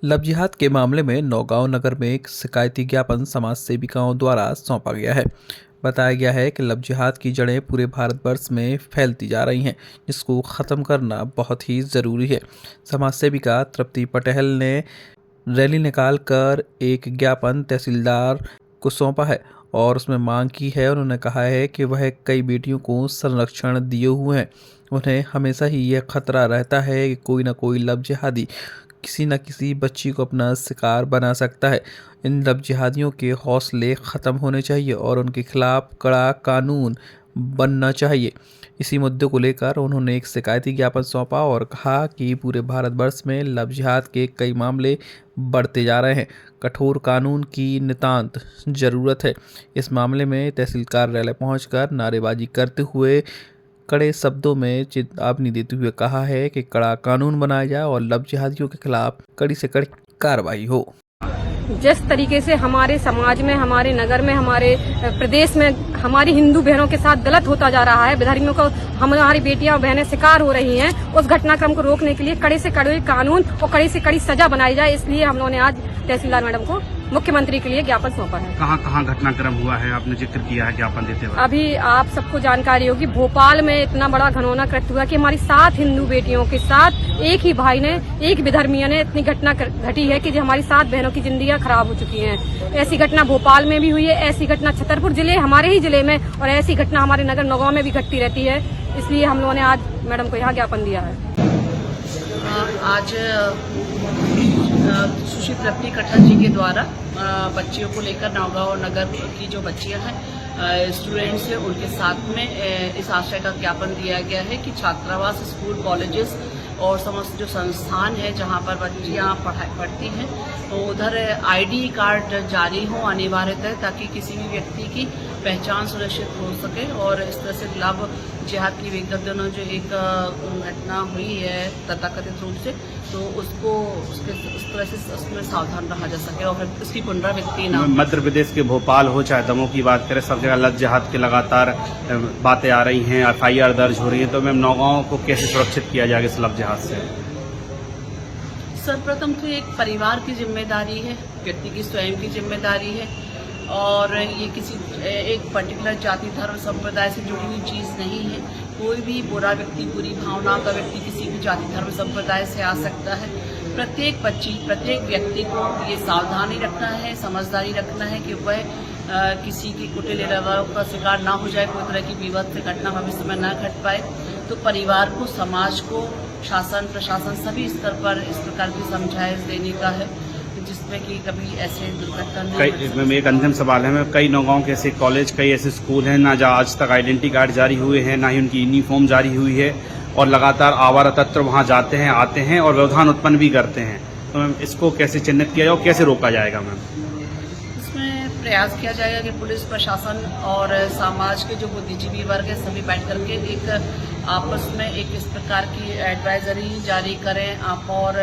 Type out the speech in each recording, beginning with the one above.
Love जिहाद के मामले में नौगांव नगर में एक शिकायती ज्ञापन समाज सेविकाओं द्वारा सौंपा गया है। बताया गया है कि लव जिहाद की जड़ें पूरे भारतवर्ष में फैलती जा रही हैं, जिसको ख़त्म करना बहुत ही ज़रूरी है। समाज सेविका तृप्ति पटेल ने रैली निकाल कर एक ज्ञापन तहसीलदार को सौंपा है और उसमें मांग की है। उन्होंने कहा है कि वह कई बेटियों को संरक्षण दिए हुए हैं। उन्हें हमेशा ही यह खतरा रहता है कि कोई ना कोई लव जिहादी किसी न किसी बच्ची को अपना शिकार बना सकता है। इन लव जिहादियों के हौसले ख़त्म होने चाहिए और उनके खिलाफ कड़ा कानून बनना चाहिए। इसी मुद्दे को लेकर उन्होंने एक शिकायती ज्ञापन सौंपा और कहा कि पूरे भारतवर्ष में लव जिहाद के कई मामले बढ़ते जा रहे हैं। कठोर कानून की नितांत ज़रूरत है। इस मामले में तहसील कार्यालय पहुंचकर नारेबाजी करते हुए कड़े शब्दों में चेतावनी देते हुए कहा है कि कड़ा कानून बनाया जाए और लव जिहादियों के खिलाफ कड़ी से कड़ी कार्रवाई हो। जिस तरीके से हमारे समाज में, हमारे नगर में, हमारे प्रदेश में हमारी हिंदू बहनों के साथ गलत होता जा रहा है, विधर्मियों को हमारी बेटियां और बहनें शिकार हो रही हैं, उस घटनाक्रम को रोकने के लिए कड़े से कड़े कानून और कड़ी से कड़ी सजा बनाई जाए। इसलिए हम लोगों ने आज तहसीलदार मैडम को मुख्यमंत्री के लिए ज्ञापन सौंपा है। कहाँ घटनाक्रम हुआ है, आपने जिक्र किया है ज्ञापन देते हुए? अभी आप सबको जानकारी होगी, भोपाल में इतना बड़ा घनौना कृत्य हुआ कि हमारी 7 हिंदू बेटियों के साथ एक ही भाई ने, एक विधर्मीय ने इतनी घटना घटी है कि जो हमारी 7 बहनों की जिंदगियां खराब हो चुकी हैं। ऐसी घटना भोपाल में भी हुई है, ऐसी घटना छतरपुर जिले, हमारे ही जिले में, और ऐसी घटना हमारे नगर नौगांव में भी घटती रहती है। इसलिए हम लोगों ने आज मैडम को यहाँ ज्ञापन दिया है। आज सुश्री तृप्ति पटेल जी के द्वारा बच्चियों को लेकर नौगांव नगर की जो बच्चियां हैं, स्टूडेंट्स हैं, उनके साथ में इस आशय का ज्ञापन दिया गया है कि छात्रावास, स्कूल, कॉलेजेस और समस्त जो संस्थान है जहां पर बच्चियां पढ़ती हैं, तो उधर आईडी कार्ड जारी हो अनिवार्यतः, ताकि किसी भी व्यक्ति की पहचान सुनिश्चित हो सके। और इस तरह से लव जिहाद की विगत दिनों जो एक घटना हुई है तथाकथित रूप से, तो उसको उस तरह से उसमें सावधान रहा जा सके और फिर उसकी पुनरावृत्ति न। मध्य प्रदेश के भोपाल हो चाहे दमों की बात करें, सब जगह लव जिहाद के लगातार बातें आ रही हैं, FIR दर्ज हो रही है। तो मैम, नौगांव को कैसे सुरक्षित किया जाएगा इस लव जिहाद से? सर्वप्रथम तो एक परिवार की जिम्मेदारी है, व्यक्ति की स्वयं की जिम्मेदारी है, और ये किसी एक पर्टिकुलर जाति, धर्म, संप्रदाय से जुड़ी हुई चीज़ नहीं है। कोई भी बुरा व्यक्ति, बुरी भावनाओं का व्यक्ति किसी भी जाति, धर्म, संप्रदाय से आ सकता है। प्रत्येक बच्ची, प्रत्येक व्यक्ति को ये सावधानी रखना है, समझदारी रखना है कि वह किसी की कुटिल इरादों का शिकार ना हो जाए, कोई तरह की विभत्स घटना भविष्य में न घट पाए। तो परिवार को, समाज को, शासन, प्रशासन सभी स्तर पर इस प्रकार की समझाइश देने का है, जिसमें कि कभी ऐसे दुर्घटना नहीं। एक अंतिम सवाल है, मैं कई नौगांव के ऐसे कॉलेज, कई ऐसे स्कूल हैं ना जहाँ आज तक आइडेंटिटी कार्ड जारी हुए हैं, ना ही उनकी यूनिफॉर्म जारी हुई है, और लगातार आवारा तत्व वहाँ जाते हैं, आते हैं और व्यवधान उत्पन्न भी करते हैं। तो मैम, इसको कैसे चिन्हित किया जाए और कैसे रोका जाएगा? मैम, इसमें प्रयास किया जाएगा कि पुलिस प्रशासन और समाज के जो बुद्धिजीवी वर्ग है, सभी बैठ करके एक आपस में एक इस प्रकार की एडवाइजरी जारी करें आप, और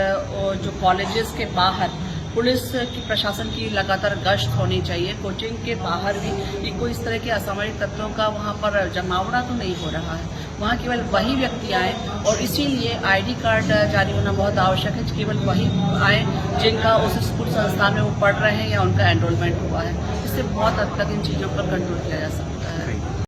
जो कॉलेजेस के बाहर पुलिस की, प्रशासन की लगातार गश्त होनी चाहिए। कोचिंग के बाहर भी ये कोई इस तरह के असामाजिक तत्वों का वहाँ पर जमावड़ा तो नहीं हो रहा है, वहाँ केवल वही व्यक्ति आए, और इसीलिए आईडी कार्ड जारी होना बहुत आवश्यक है। केवल वही आए जिनका उस स्कूल संस्थान में वो पढ़ रहे हैं या उनका एनरोलमेंट हुआ है। इससे बहुत हद तक इन चीज़ों पर कंट्रोल किया जा सकता है।